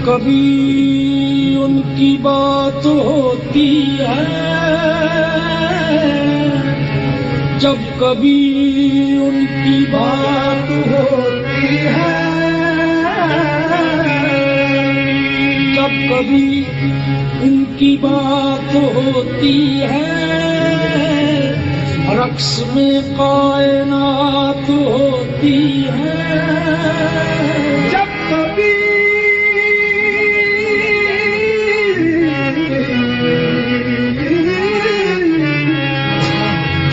कभी उनकी बात होती है, जब कभी उनकी बात होती है, जब कभी उनकी बात होती है, रक्स में कायनात होती है।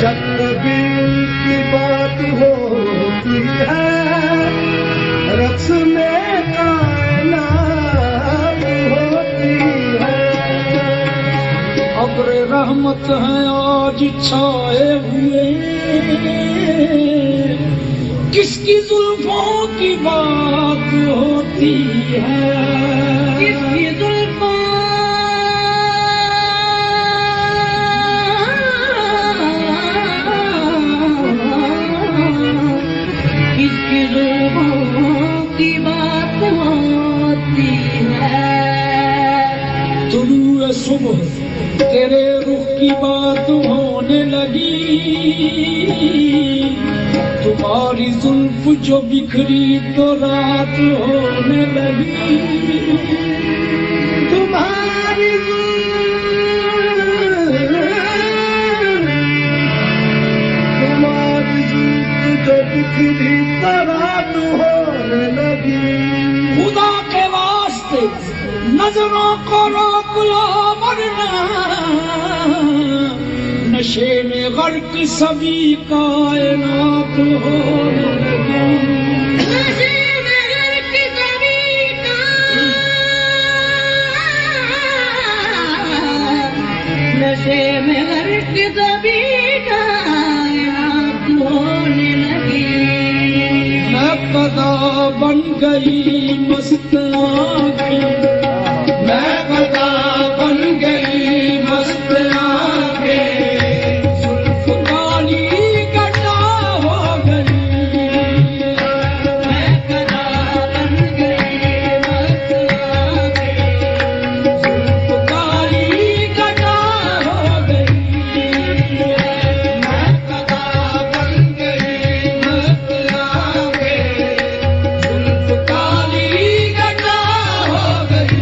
जब कभी उनकी बात होती है, रक्स में कायनात होती है। अब्र रहमत है आज छाए हुए, किसकी जुल्फों की बात होती है, किसकी जुल्फों किसकी जुल्फों की बात होती है। तुलुए सुबह तेरे रुख की बात होने लगी, तुम्हारी जुल्फ जो बिखरी तो रात होने लगी, तुम्हारी जुल्फ जो बिखरी तो रात होने लगी। खुदा के वास्ते नजरों को रोक लो, वरना नशे में गर्क सभी कायनात होने लगी। नशे में गर्क सभी नशे में गर्क सभी कायनात होने लगी। मैं कदा बन गई मस्त आँखें, मैं कदा बन गई मस्त आँखें, जुल्फ काली गड्ढा हो गई। मैं कदा बन गई मस्त आँखें, जुल्फ काली गड्ढा हो गई। मैं कदा बन गई मस्त आँखें, जुल्फ काली गड्ढा हो गई।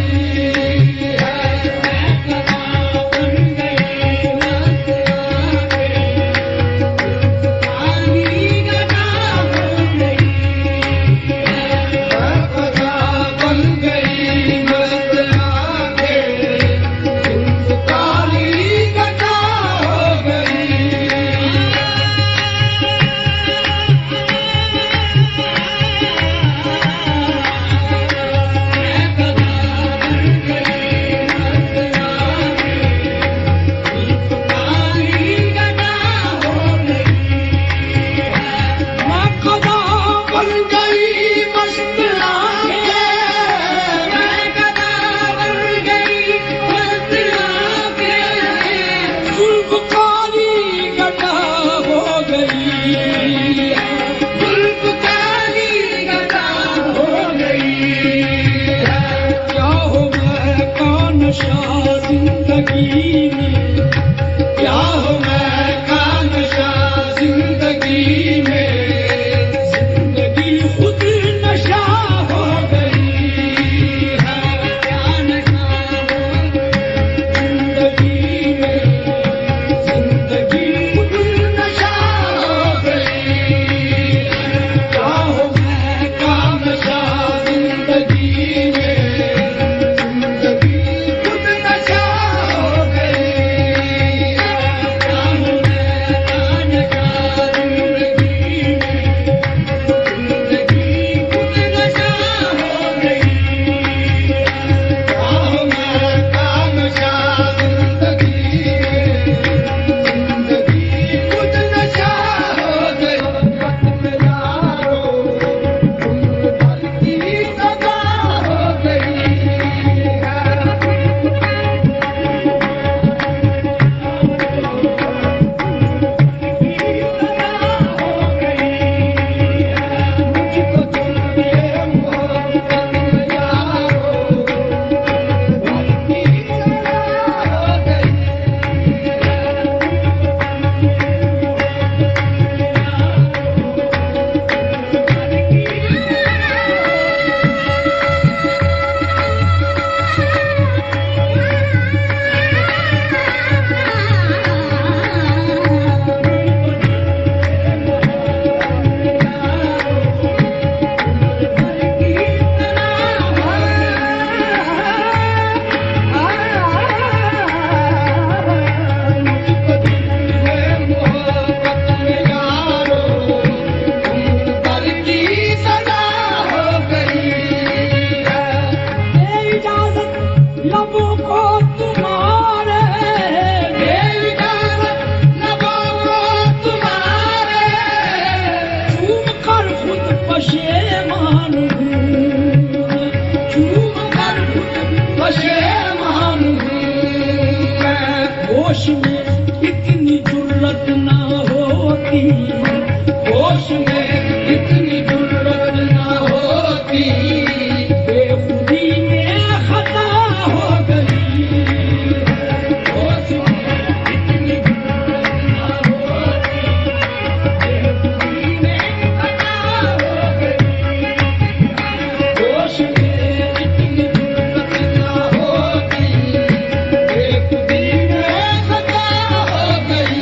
होश में इतनी जुर्रत ना होती, होश में इतनी जुर्रत ना होती, बेखुदी में खता हो गई। होश में इतनी जुर्रत ना होती, बेखुदी में खता हो गई। होश में इतनी जुर्रत ना होती, बेखुदी में खता हो गई।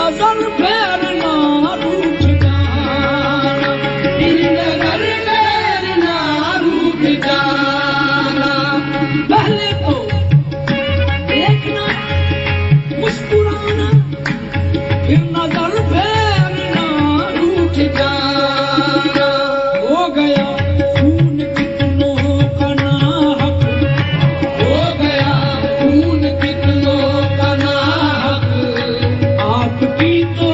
नजर फेरना रूठ जाना, नजर फेरना रूठ जाना। पहले तो देखना मुस्कुराना, फिर नजर फेरना रूठ जाना। हो गया खून कितनों का नाहक, हो गया खून कितनों का नाहक, आपकी तो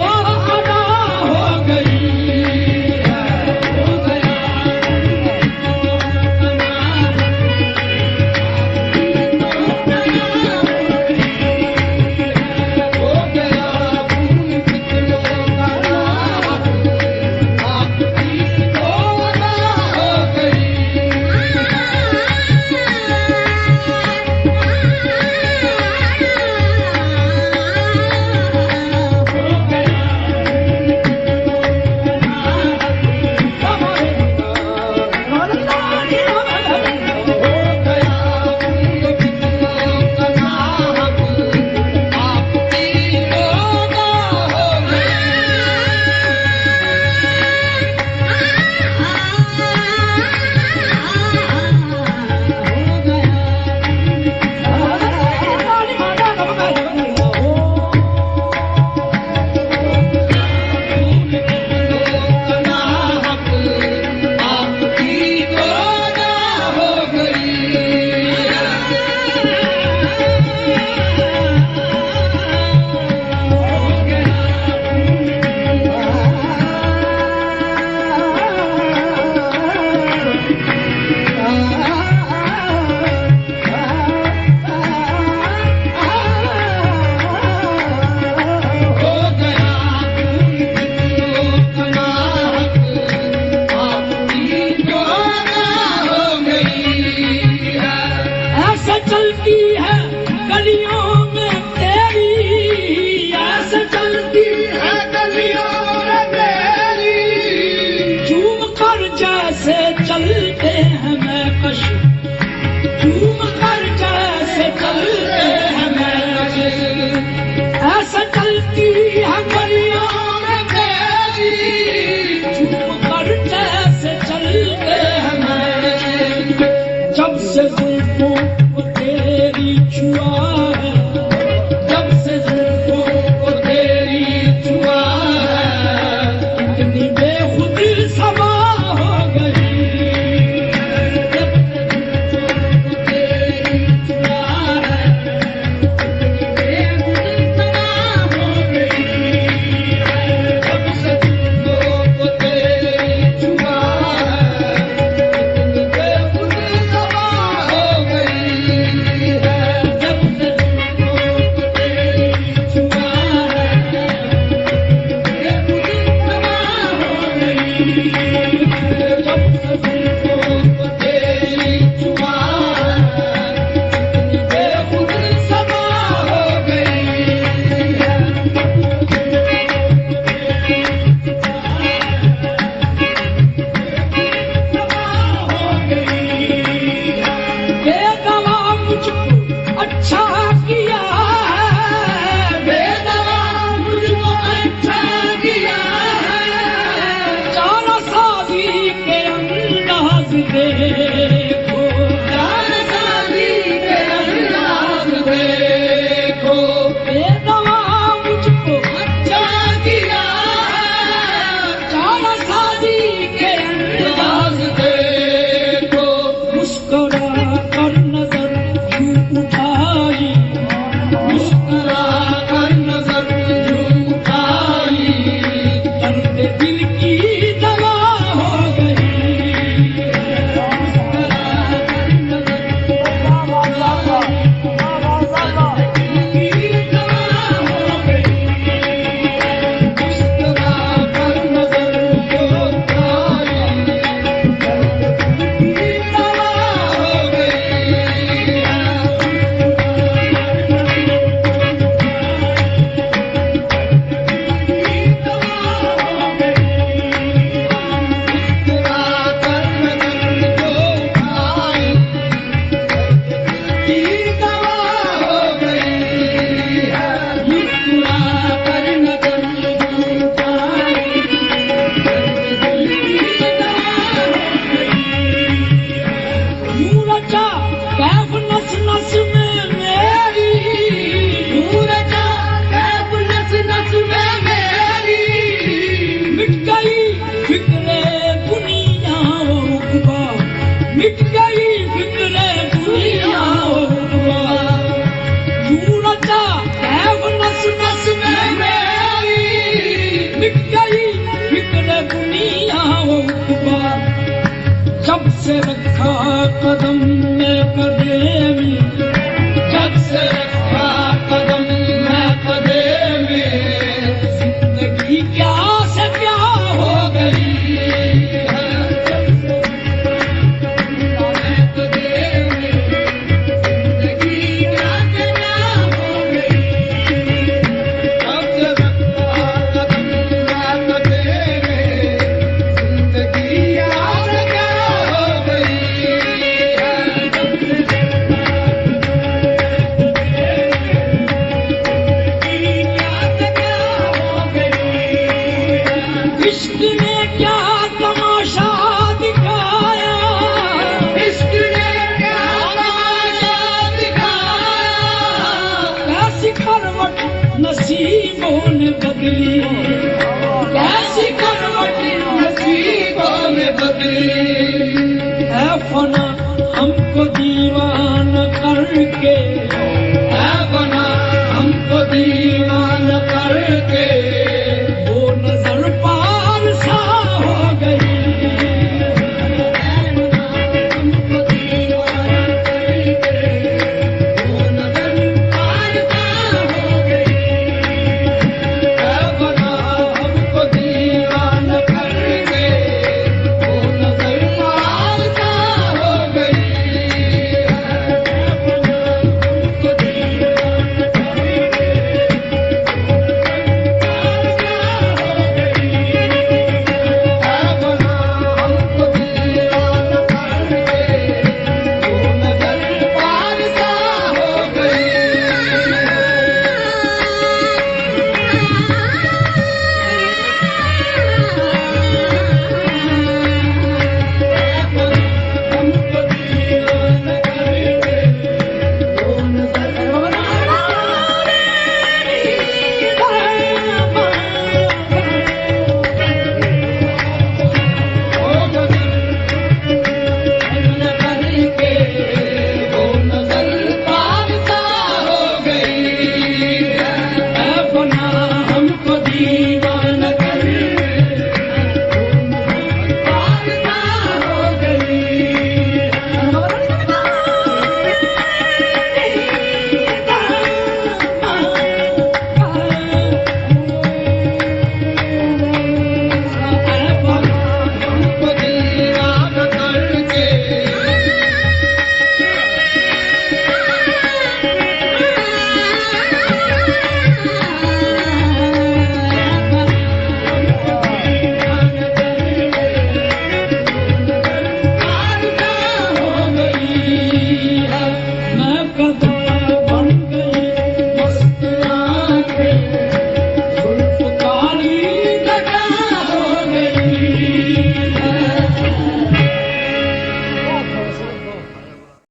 सजा है वो नस नस में मेरी, मिट गई फिक्र दुनिया वो बार, जब से रखा कदम में कदे में, जब से रखा कदम में कदे में, जिंदगी क्या से क्या हो गई है, जब से रखा कदे में, जिंदगी क्या से क्या हो गई, जब से रखा कदम में कदे में, जिंदगी क्या से क्या हो गई है, जब से इश्क ने क्या तमाशा दिखाया, इश्क ने क्या तमाशा दिखाया, ऐसी करवट नसीबों ने बदली,